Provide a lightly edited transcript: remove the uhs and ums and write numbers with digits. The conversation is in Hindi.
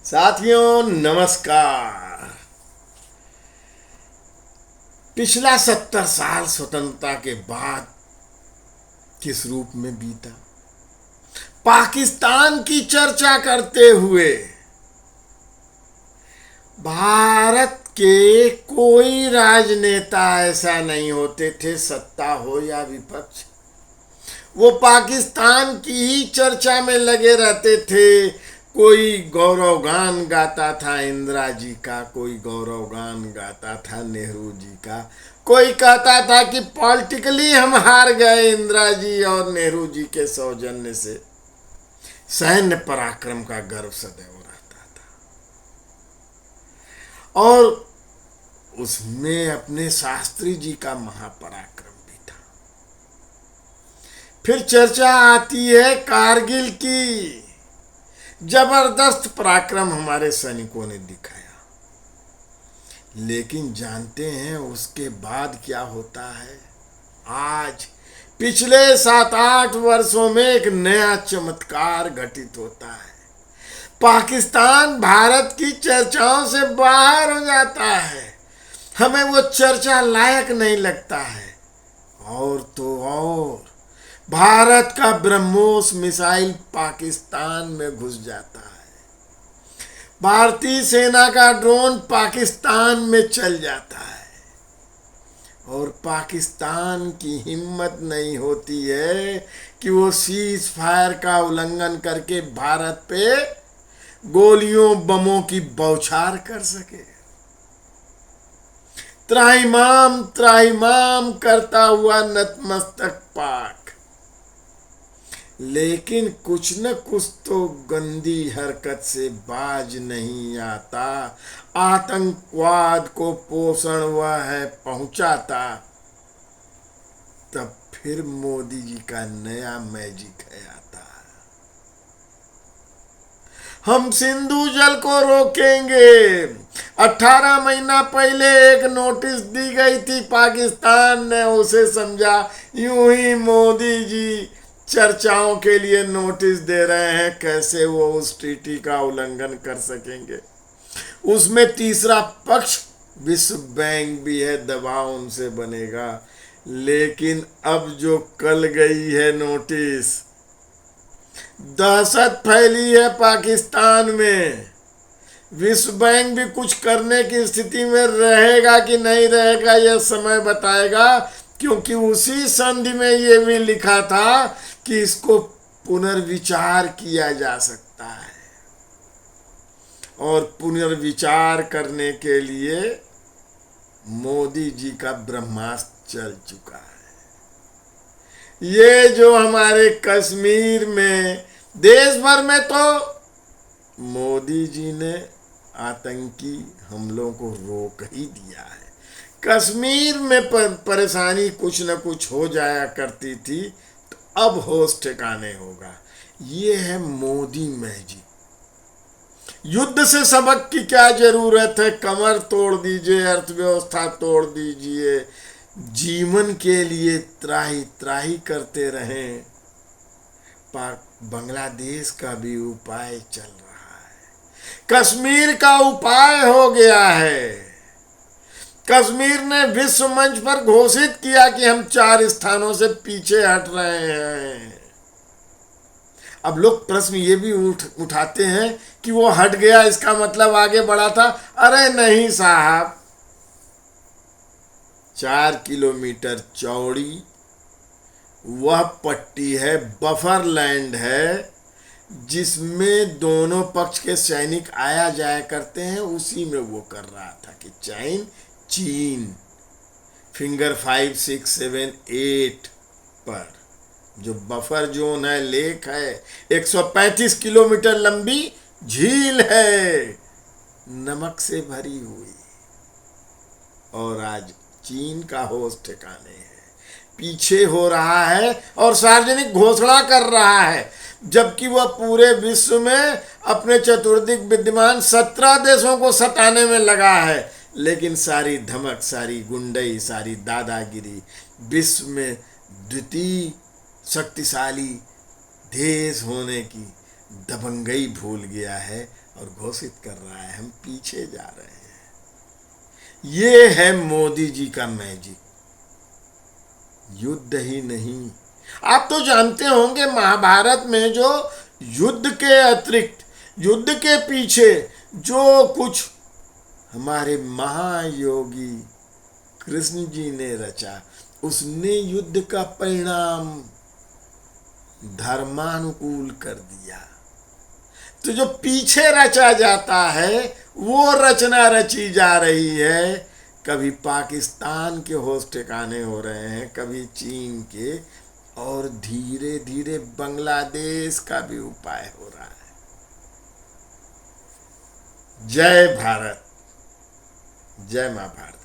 साथियों नमस्कार। पिछला 70 साल स्वतंत्रता के बाद किस रूप में बीता? पाकिस्तान की चर्चा करते हुए भारत के कोई राजनेता ऐसा नहीं होते थे, सत्ता हो या विपक्ष, वो पाकिस्तान की ही चर्चा में लगे रहते थे। कोई गौरव गान गाता था इंदिरा जी का, कोई गौरव गान गाता था नेहरू जी का, कोई कहता था कि पॉलिटिकली हम हार गए इंदिरा जी और नेहरू जी के सौजन्य से। सैन्य पराक्रम का गर्व सदैव रहता था और उसमें अपने शास्त्री जी का महापराक्रम भी था। फिर चर्चा आती है कारगिल की। जबरदस्त पराक्रम हमारे सैनिकों ने दिखाया, लेकिन जानते हैं उसके बाद क्या होता है? आज पिछले 7-8 वर्षों में एक नया चमत्कार घटित होता है। पाकिस्तान भारत की चर्चाओं से बाहर हो जाता है, हमें वो चर्चा लायक नहीं लगता है। और तो और भारत का ब्रह्मोस मिसाइल पाकिस्तान में घुस जाता है, भारतीय सेना का ड्रोन पाकिस्तान में चल जाता है और पाकिस्तान की हिम्मत नहीं होती है कि वो सीज फायर का उल्लंघन करके भारत पे गोलियों बमों की बौछार कर सके। त्राहिमाम त्राहिमाम करता हुआ नतमस्तक पाक, लेकिन कुछ न कुछ तो गंदी हरकत से बाज नहीं आता। आतंकवाद को पोषण वह है पहुंचाता। तब फिर मोदी जी का नया मैजिक है आता। हम सिंधु जल को रोकेंगे। 18 महीना पहले एक नोटिस दी गई थी, पाकिस्तान ने उसे समझा यूं ही मोदी जी चर्चाओं के लिए नोटिस दे रहे हैं, कैसे वो उस ट्रीटी का उल्लंघन कर सकेंगे। उसमें तीसरा पक्ष विश्व बैंक भी है, दबाव उनसे बनेगा। लेकिन अब जो कल गई है नोटिस, दहशत फैली है पाकिस्तान में। विश्व बैंक भी कुछ करने की स्थिति में रहेगा कि नहीं रहेगा, यह समय बताएगा, क्योंकि उसी संधि में यह भी लिखा था कि इसको पुनर्विचार किया जा सकता है और पुनर्विचार करने के लिए मोदी जी का ब्रह्मास्त्र चल चुका है। ये जो हमारे कश्मीर में, देश भर में तो मोदी जी ने आतंकी हमलों को रोक ही दिया है। कश्मीर में परेशानी कुछ न कुछ हो जाया करती थी, तो अब होश ठिकाने होगा। ये है मोदी मैजिक। युद्ध से सबक की क्या जरूरत है? कमर तोड़ दीजिए, अर्थव्यवस्था तोड़ दीजिए, जीवन के लिए त्राही त्राही करते रहें। बांग्लादेश का भी उपाय चल रहा है, कश्मीर का उपाय हो गया है। कश्मीर ने विश्व मंच पर घोषित किया कि हम 4 स्थानों से पीछे हट रहे हैं। अब लोग प्रश्न ये भी उठाते हैं कि वो हट गया, इसका मतलब आगे बढ़ा था। अरे नहीं साहब, 4 किलोमीटर चौड़ी वह पट्टी है, बफर लैंड है, जिसमें दोनों पक्ष के सैनिक आया जाया करते हैं। उसी में वो कर रहा था कि चीन फिंगर 5, 6, 7, 8 पर जो बफर जोन है, लेक है, 135 किलोमीटर लंबी झील है, नमक से भरी हुई। और आज चीन का होश ठिकाने है, पीछे हो रहा है और सार्वजनिक घोषणा कर रहा है, जबकि वह पूरे विश्व में अपने चतुर्दिक विद्यमान 17 देशों को सताने में लगा है। लेकिन सारी धमक, सारी गुंडई, सारी दादागिरी, विश्व में द्वितीय शक्तिशाली देश होने की दबंगई भूल गया है और घोषित कर रहा है हम पीछे जा रहे हैं। ये है मोदी जी का मैजिक। युद्ध ही नहीं, आप तो जानते होंगे महाभारत में जो युद्ध के अतिरिक्त, युद्ध के पीछे जो कुछ हमारे महायोगी कृष्ण जी ने रचा, उसने युद्ध का परिणाम धर्मानुकूल कर दिया। तो जो पीछे रचा जाता है वो रचना रची जा रही है। कभी पाकिस्तान के होश ठिकाने हो रहे हैं, कभी चीन के, और धीरे धीरे बांग्लादेश का भी उपाय हो रहा है। जय भारत, जय मां भारती।